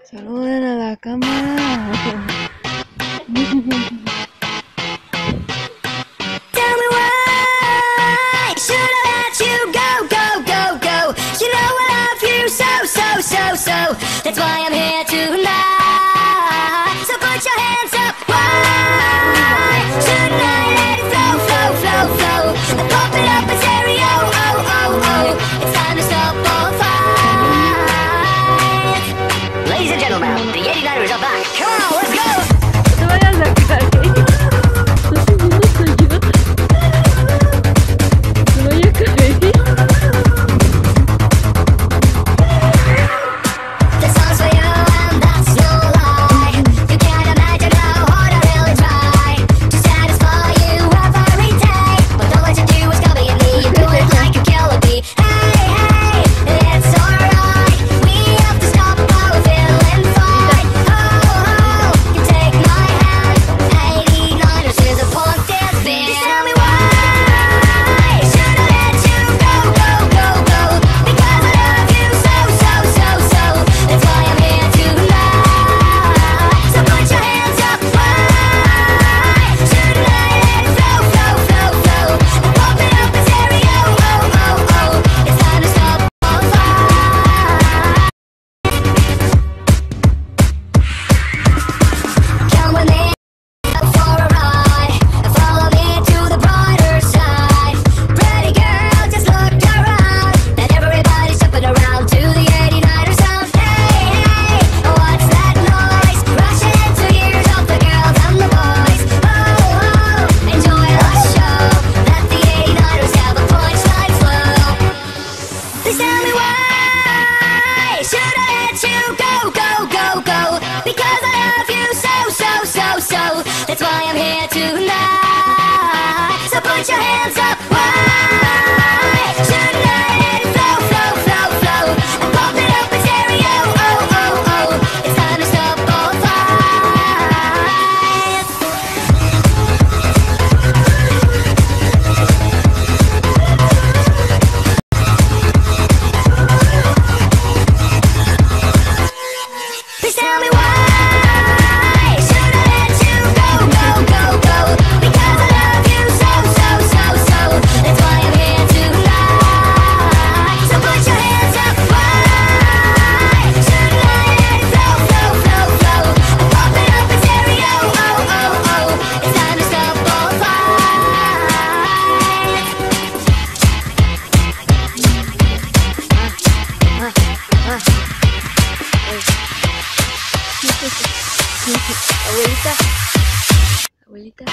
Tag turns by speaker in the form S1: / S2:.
S1: Saluden a la cámara.
S2: Tell me why should I let you go, go, go, go? You know I love you so, so, so, so. That's why I'm here tonight. So put your hands up. Why shouldn't I let it flow, flow, flow, flow? And pump it up in stereo. Oh, oh, oh. It's time to stop all fights. Ladies and gentlemen, the 89ers are back. Come on, let's go.
S1: No te vayas a caer. Estás subiendo hasta allá. No vaya a caer.
S2: This song's for you and that's no lie. You can't imagine how hard I really try to satisfy you every day. But all what you do is copy me. You do it like a killer bee. Hey, hey, it's alright. We have to stop our feeling fine. Oh, oh, you take my hand. 89ers is a punk dance band. Just tell me why should I let you go, go, go, go? Because I love you so, so, so, so. That's why I'm here tonight. So put your hands up. Why shouldn't I let it flow, flow, flow, flow? And pump it up in stereo. Oh, oh, oh. It's time to stop all fights. Come with me for a ride and follow me to the brighter side. Pretty girl, just look around and everybody's jumping around to the 89ers sound. Hey, hey, what's that noise? Rushing into ears of the girls and the boys. Oh, oh, enjoy the show. Let the 89ers have a punchline flow. Please tell me why should I let you go, go, go, go? Because I love you so, so, so, so. That's why I'm here tonight. So put your hands up. Why shouldn't I let it flow, flow, flow, flow? And pump it up in stereo. Oh, oh, oh. It's time to stop all fights. Please tell me why should I let you go, go, go, go? Because I love you so, so, so, so. That's why I'm here tonight. So put your hands up. Why shouldn't I let it flow, flow, flow, flow? And pump it up in stereo. Oh, oh, oh. It's time to stop all
S1: Abuelita. Abuelita.